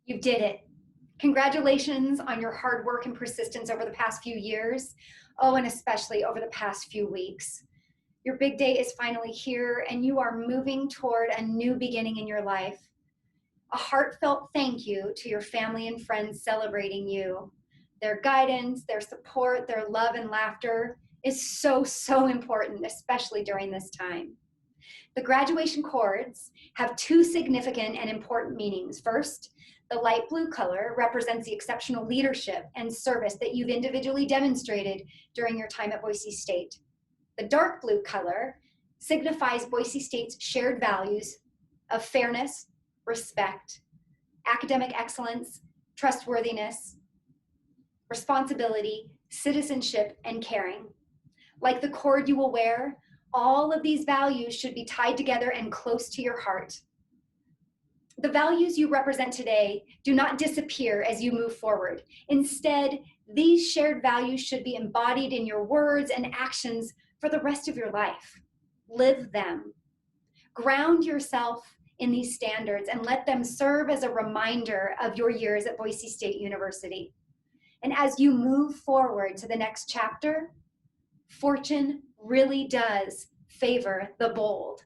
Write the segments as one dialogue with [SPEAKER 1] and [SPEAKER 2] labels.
[SPEAKER 1] You did it. Congratulations on your hard work and persistence over the past few years. Oh, and especially over the past few weeks. Your big day is finally here, and you are moving toward a new beginning in your life. A heartfelt thank you to your family and friends celebrating you. Their guidance, their support, their love and laughter is so important, especially during this time. The graduation cords have two significant and important meanings. First, the light blue color represents the exceptional leadership and service that you've individually demonstrated during your time at Boise State. The dark blue color signifies Boise State's shared values of fairness, respect, academic excellence, trustworthiness, responsibility, citizenship, and caring. Like the cord you will wear, all of these values should be tied together and close to your heart. The values you represent today do not disappear as you move forward. Instead, these shared values should be embodied in your words and actions for the rest of your life. Live them. Ground yourself in these standards and let them serve as a reminder of your years at Boise State University. And as you move forward to the next chapter, fortune really does favor the bold.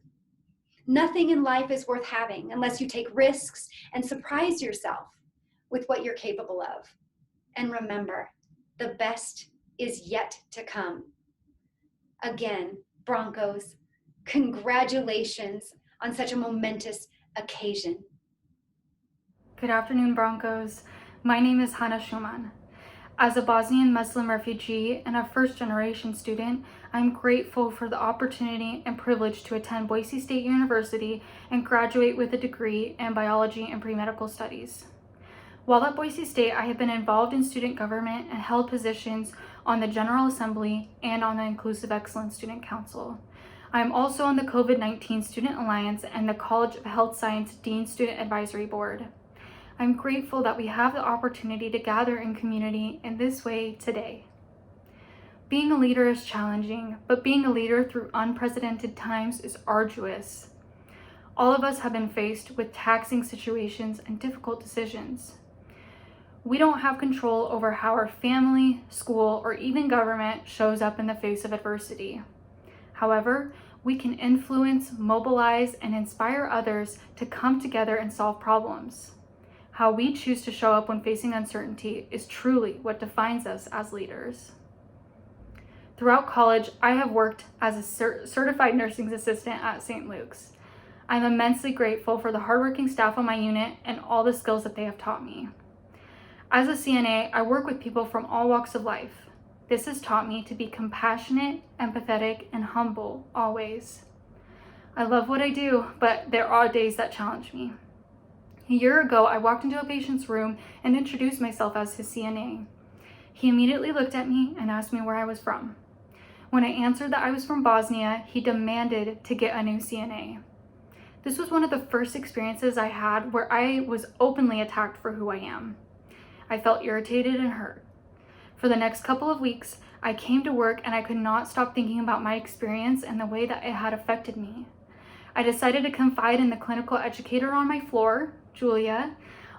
[SPEAKER 1] Nothing in life is worth having unless you take risks and surprise yourself with what you're capable of. And remember, the best is yet to come. Again, Broncos, congratulations on such a momentous occasion.
[SPEAKER 2] Good afternoon, Broncos. My name is Hannah Schumann. As a Bosnian Muslim refugee and a first-generation student, I'm grateful for the opportunity and privilege to attend Boise State University and graduate with a degree in biology and pre-medical studies. While at Boise State, I have been involved in student government and held positions on the General Assembly and on the Inclusive Excellence Student Council. I am also on the COVID-19 Student Alliance and the College of Health Science Dean Student Advisory Board. I'm grateful that we have the opportunity to gather in community in this way today. Being a leader is challenging, but being a leader through unprecedented times is arduous. All of us have been faced with taxing situations and difficult decisions. We don't have control over how our family, school, or even government shows up in the face of adversity. However, we can influence, mobilize, and inspire others to come together and solve problems. How we choose to show up when facing uncertainty is truly what defines us as leaders. Throughout college, I have worked as a certified nursing assistant at St. Luke's. I'm immensely grateful for the hardworking staff on my unit and all the skills that they have taught me. As a CNA, I work with people from all walks of life. This has taught me to be compassionate, empathetic, and humble always. I love what I do, but there are days that challenge me. A year ago, I walked into a patient's room and introduced myself as his CNA. He immediately looked at me and asked me where I was from. When I answered that I was from Bosnia, he demanded to get a new CNA. This was one of the first experiences I had where I was openly attacked for who I am. I felt irritated and hurt. For the next couple of weeks, I came to work and I could not stop thinking about my experience and the way that it had affected me. I decided to confide in the clinical educator on my floor, Julia,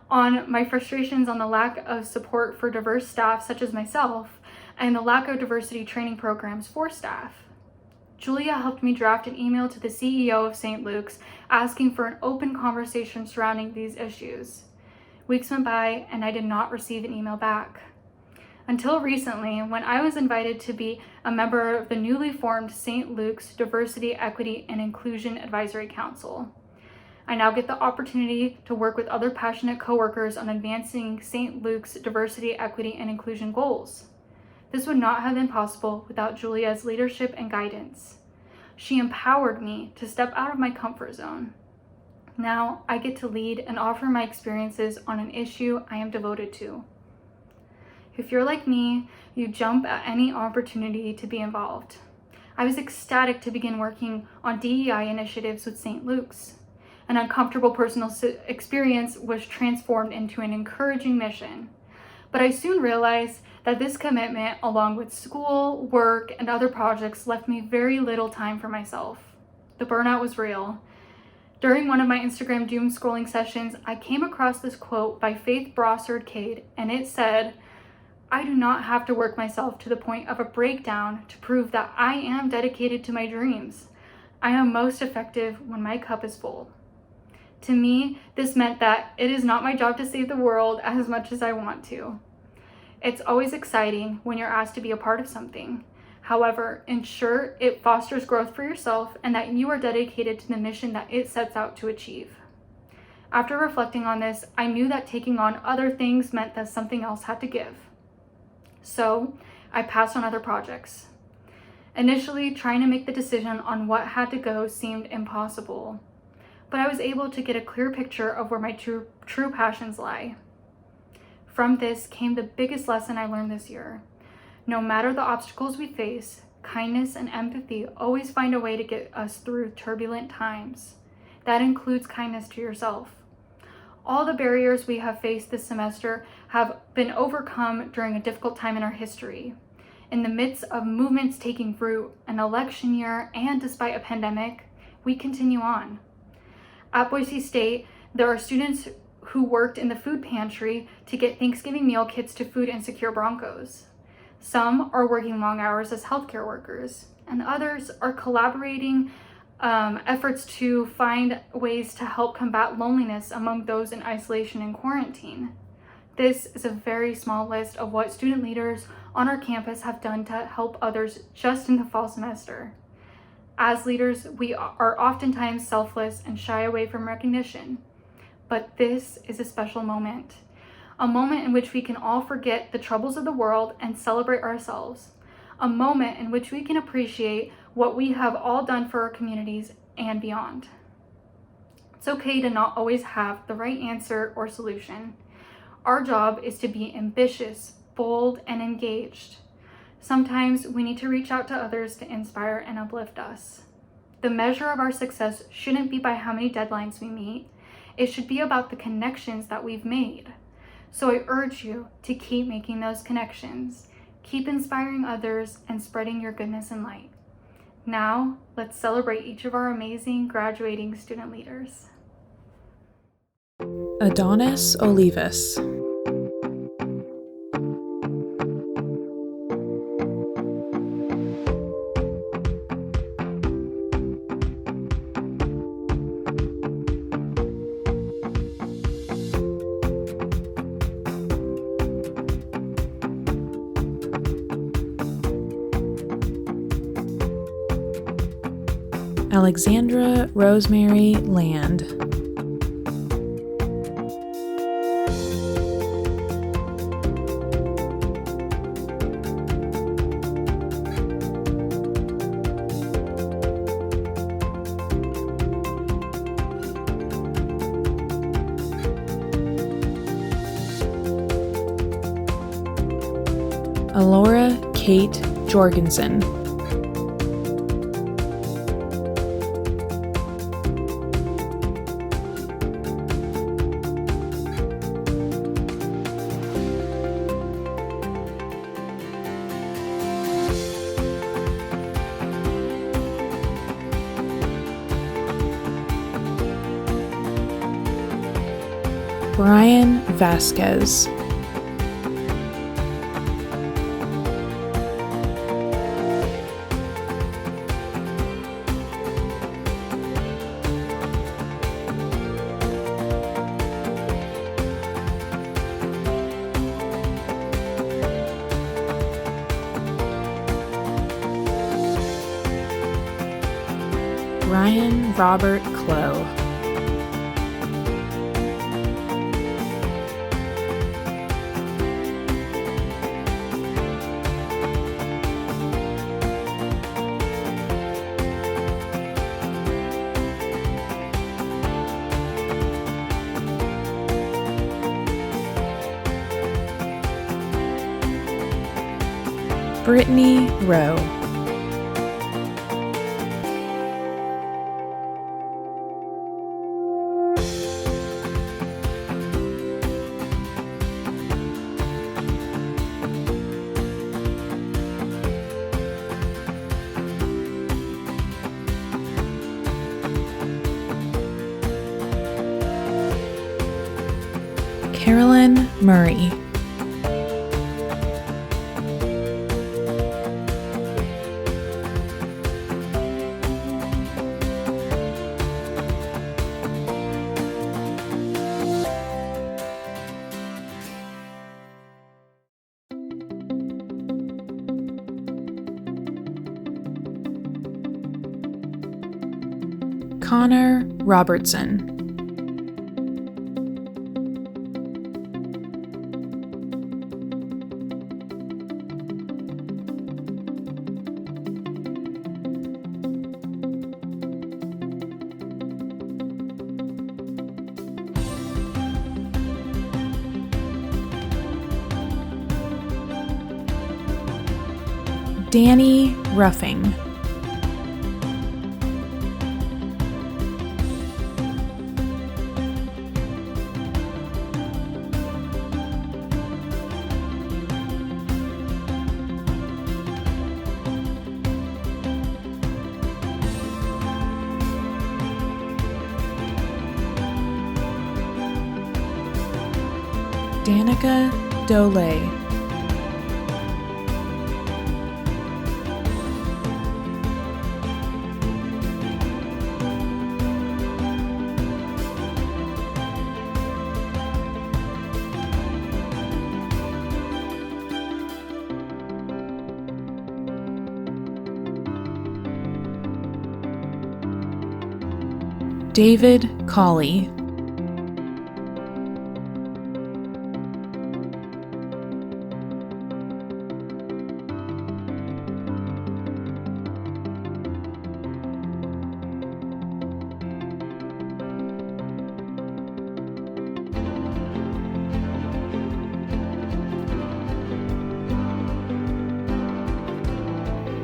[SPEAKER 2] on my frustrations on the lack of support for diverse staff such as myself and the lack of diversity training programs for staff. Julia helped me draft an email to the CEO of St. Luke's asking for an open conversation surrounding these issues. Weeks went by and I did not receive an email back. Until recently, when I was invited to be a member of the newly formed St. Luke's Diversity, Equity, and Inclusion Advisory Council. I now get the opportunity to work with other passionate coworkers on advancing St. Luke's diversity, equity, and inclusion goals. This would not have been possible without Julia's leadership and guidance. She empowered me to step out of my comfort zone. Now I get to lead and offer my experiences on an issue I am devoted to. If you're like me, you jump at any opportunity to be involved. I was ecstatic to begin working on DEI initiatives with St. Luke's. An uncomfortable personal experience was transformed into an encouraging mission. But I soon realized that this commitment, along with school, work, and other projects, left me very little time for myself. The burnout was real. During one of my Instagram doom scrolling sessions, I came across this quote by Faith Brossard-Cade, and it said, "I do not have to work myself to the point of a breakdown to prove that I am dedicated to my dreams. I am most effective when my cup is full." To me, this meant that it is not my job to save the world as much as I want to. It's always exciting when you're asked to be a part of something. However, ensure it fosters growth for yourself and that you are dedicated to the mission that it sets out to achieve. After reflecting on this, I knew that taking on other things meant that something else had to give. So, I passed on other projects. Initially, trying to make the decision on what had to go seemed impossible, but I was able to get a clear picture of where my true passions lie. From this came the biggest lesson I learned this year. No matter the obstacles we face, kindness and empathy always find a way to get us through turbulent times. That includes kindness to yourself. All the barriers we have faced this semester have been overcome during a difficult time in our history. In the midst of movements taking root, an election year, and despite a pandemic, we continue on. At Boise State, there are students who worked in the food pantry to get Thanksgiving meal kits to food insecure Broncos. Some are working long hours as healthcare workers, and others are collaborating efforts to find ways to help combat loneliness among those in isolation and quarantine. This is a very small list of what student leaders on our campus have done to help others just in the fall semester. As leaders, we are oftentimes selfless and shy away from recognition. But this is a special moment, a moment in which we can all forget the troubles of the world and celebrate ourselves, a moment in which we can appreciate what we have all done for our communities and beyond. It's okay to not always have the right answer or solution. Our job is to be ambitious, bold, and engaged. Sometimes we need to reach out to others to inspire and uplift us. The measure of our success shouldn't be by how many deadlines we meet. It should be about the connections that we've made. So I urge you to keep making those connections, keep inspiring others, and spreading your goodness and light. Now, let's celebrate each of our amazing graduating student leaders.
[SPEAKER 3] Adonis Olivas. Alexandra Rosemary Land. Alora Kate Jorgensen. Brian Vasquez. Ryan Robert Clough. Brittany Rowe. Carolyn Murray. Connor Robertson. Danny Ruffing. Danica Dole. David Colley.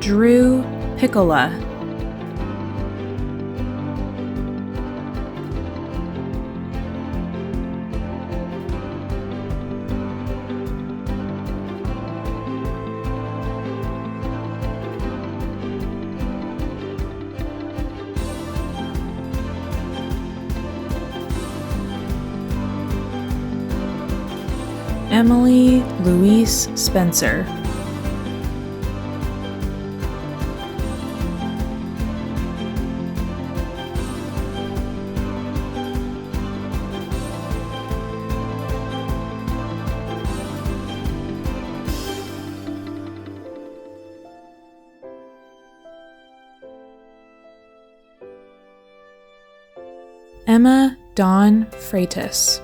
[SPEAKER 3] Drew Piccola. Emily Louise Spencer. Emma Dawn Freitas.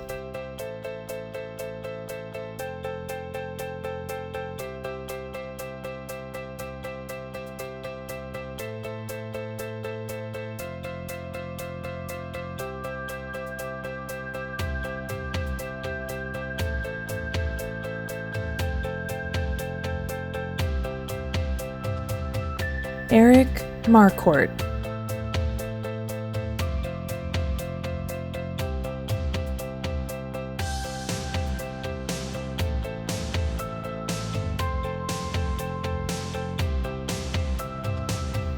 [SPEAKER 3] Eric Marquardt.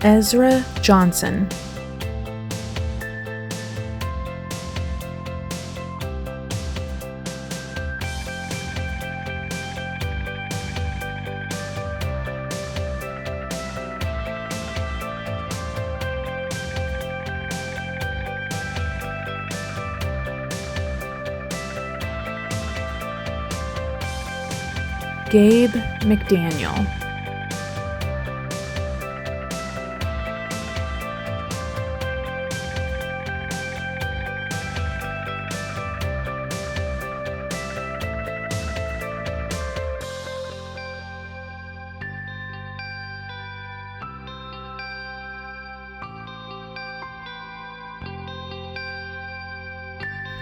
[SPEAKER 3] Ezra Johnson. Gabe McDaniel.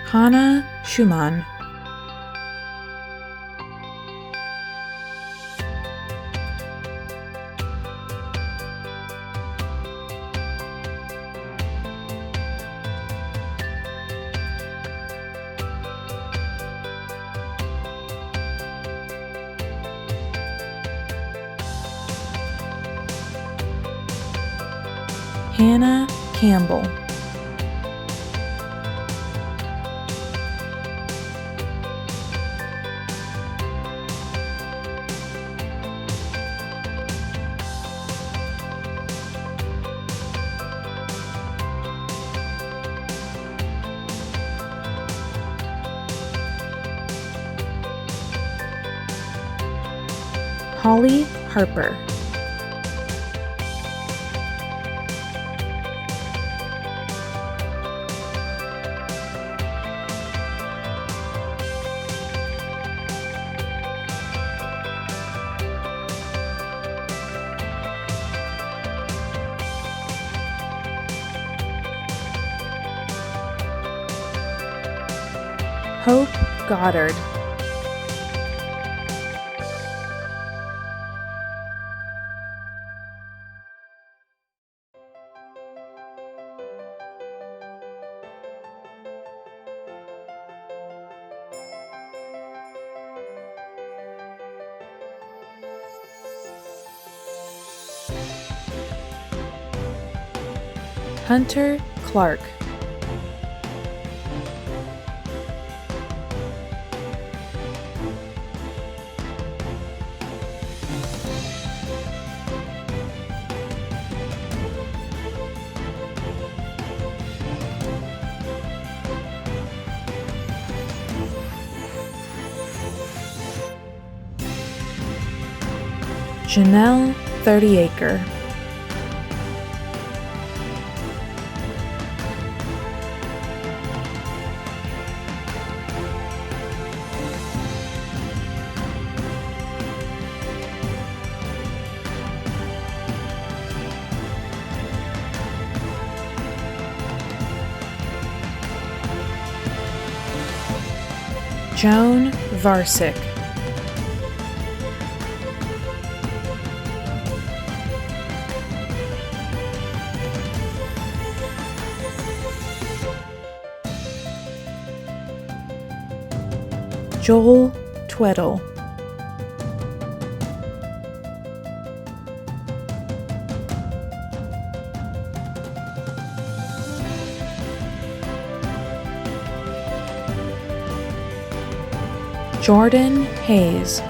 [SPEAKER 3] Hannah Schumann. Hannah Campbell. Holly Harper. Hope Goddard. Hunter Clark. Janelle 30acre. Joan Varsick. Joel Tweddle. Jordan Hayes.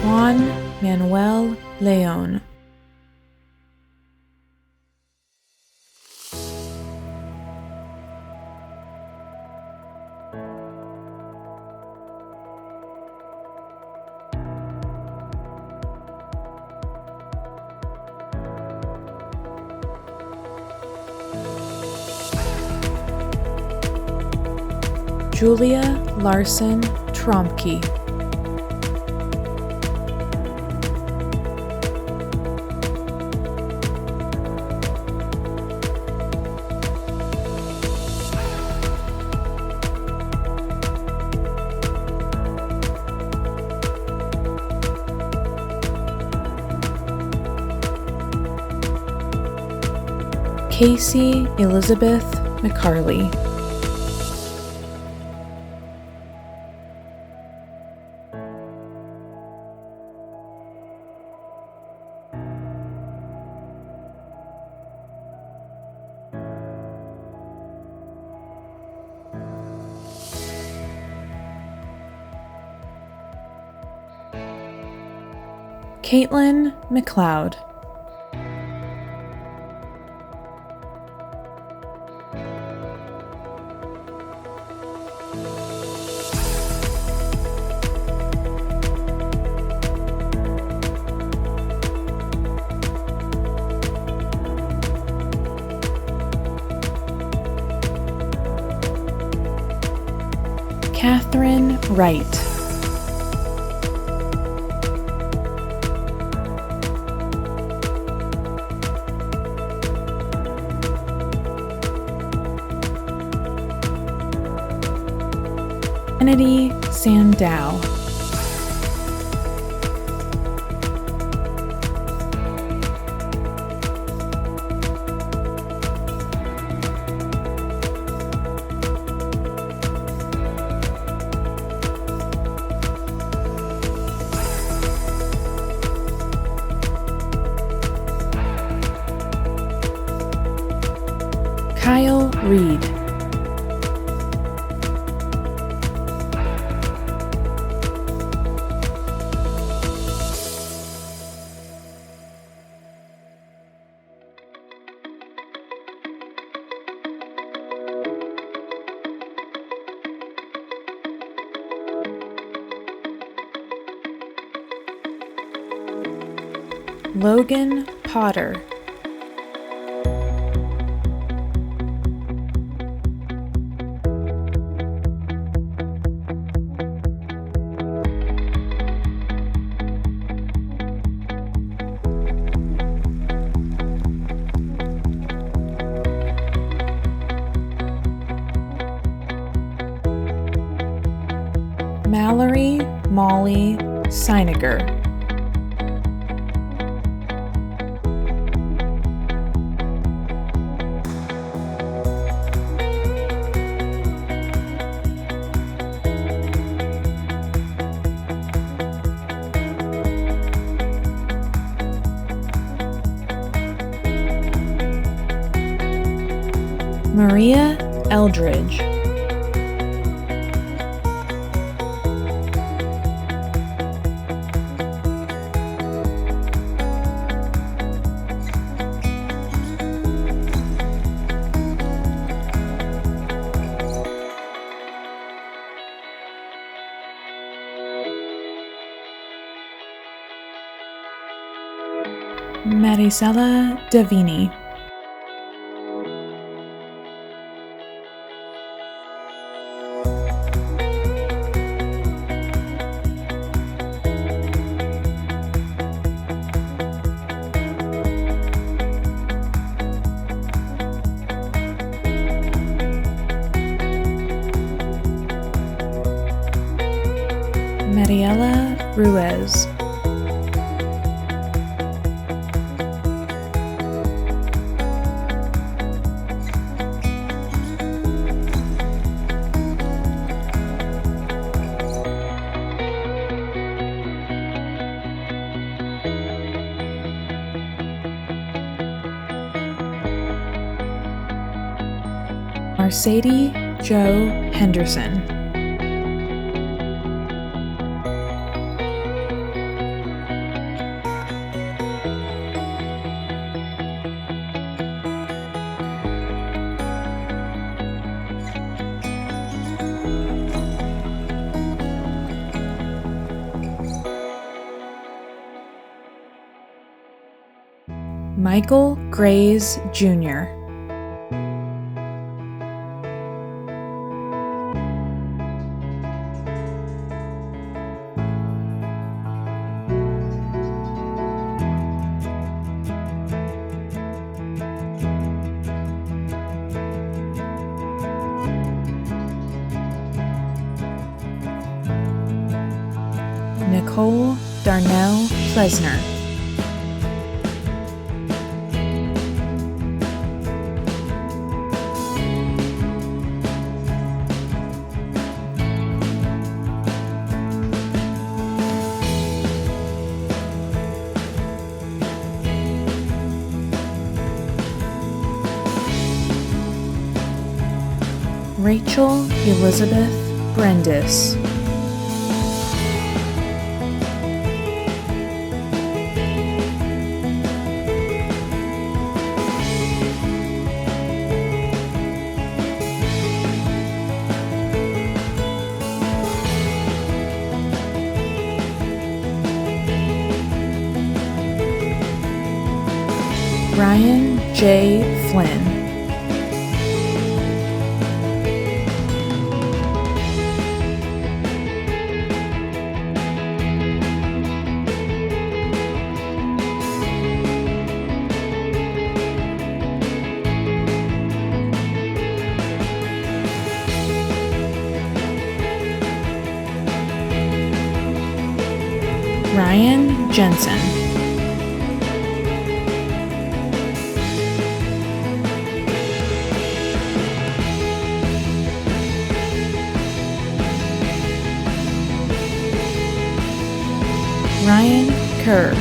[SPEAKER 3] Juan Manuel Leon. Julia Larson Tromke. Casey Elizabeth McCarley. Caitlin McLeod. Catherine Wright. Kennedy Sandow. Kyle Reed. Logan Potter. Mallory Molly Seiniger. Maria Eldridge. Marisela Davini. Mariela Ruiz. Mercedes Joe Henderson. Michael Grays Jr. Nicole Darnell Plesner. Rachel Elizabeth Brendis. Ryan J. Flynn. Ryan Jensen. Ryan Kerr.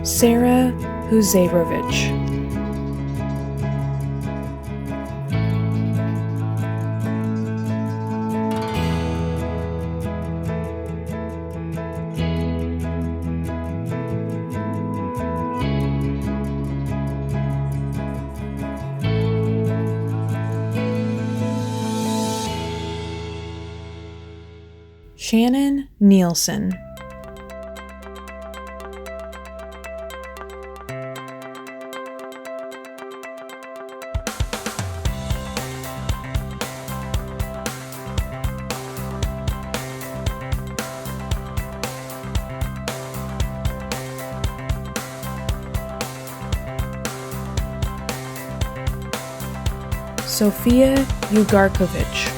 [SPEAKER 3] Sarah Huzerovich. Shannon Nielsen. Sofia Ugarkovic.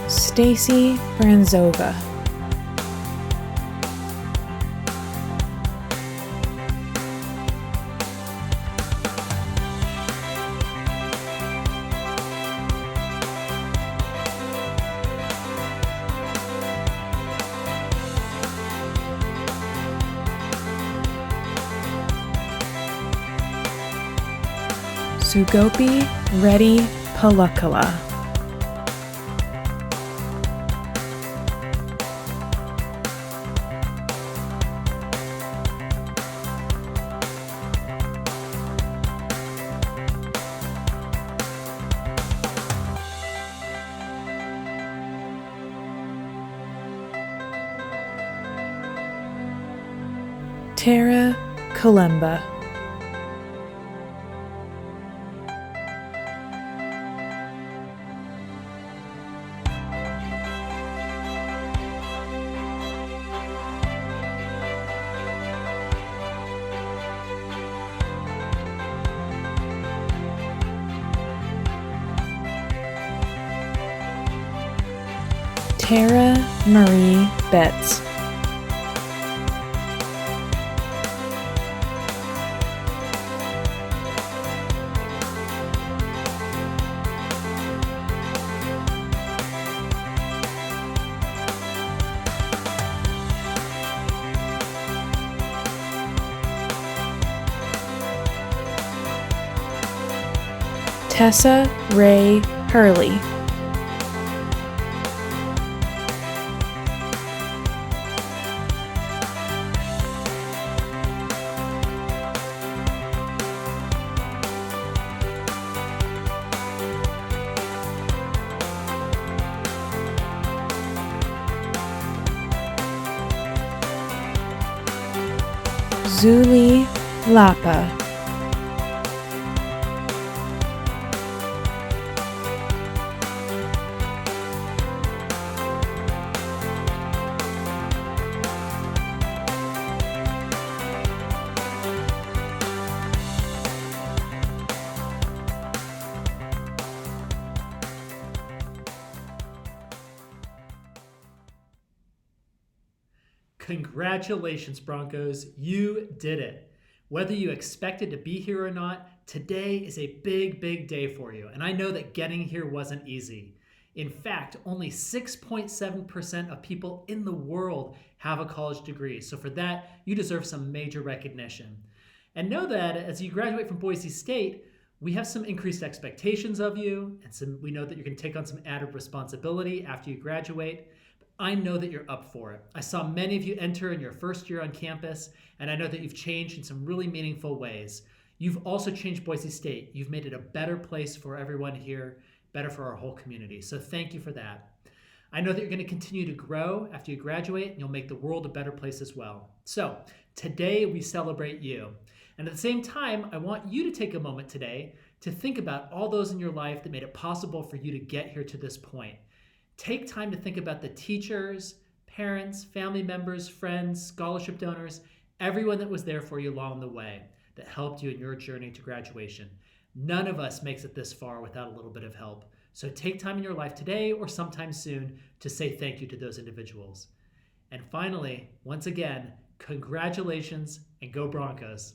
[SPEAKER 3] Stacy Branzova. Sugopi Reddy Palakala. Tara Kalemba. Tara Marie Betts. Tessa Ray Hurley. Zuli Lapa.
[SPEAKER 4] Congratulations, Broncos. You did it. Whether you expected to be here or not, today is a big, big day for you. And I know that getting here wasn't easy. In fact, only 6.7% of people in the world have a college degree. So for that, you deserve some major recognition. And know that as you graduate from Boise State, we have some increased expectations of you, and we know that you're going to take on some added responsibility after you graduate. I know that you're up for it. I saw many of you enter in your first year on campus, and I know that you've changed in some really meaningful ways. You've also changed Boise State. You've made it a better place for everyone here, better for our whole community. So thank you for that. I know that you're going to continue to grow after you graduate, and you'll make the world a better place as well. So today we celebrate you. And at the same time, I want you to take a moment today to think about all those in your life that made it possible for you to get here to this point. Take time to think about the teachers, parents, family members, friends, scholarship donors, everyone that was there for you along the way that helped you in your journey to graduation. None of us makes it this far without a little bit of help. So take time in your life today or sometime soon to say thank you to those individuals. And finally, once again, congratulations and go Broncos.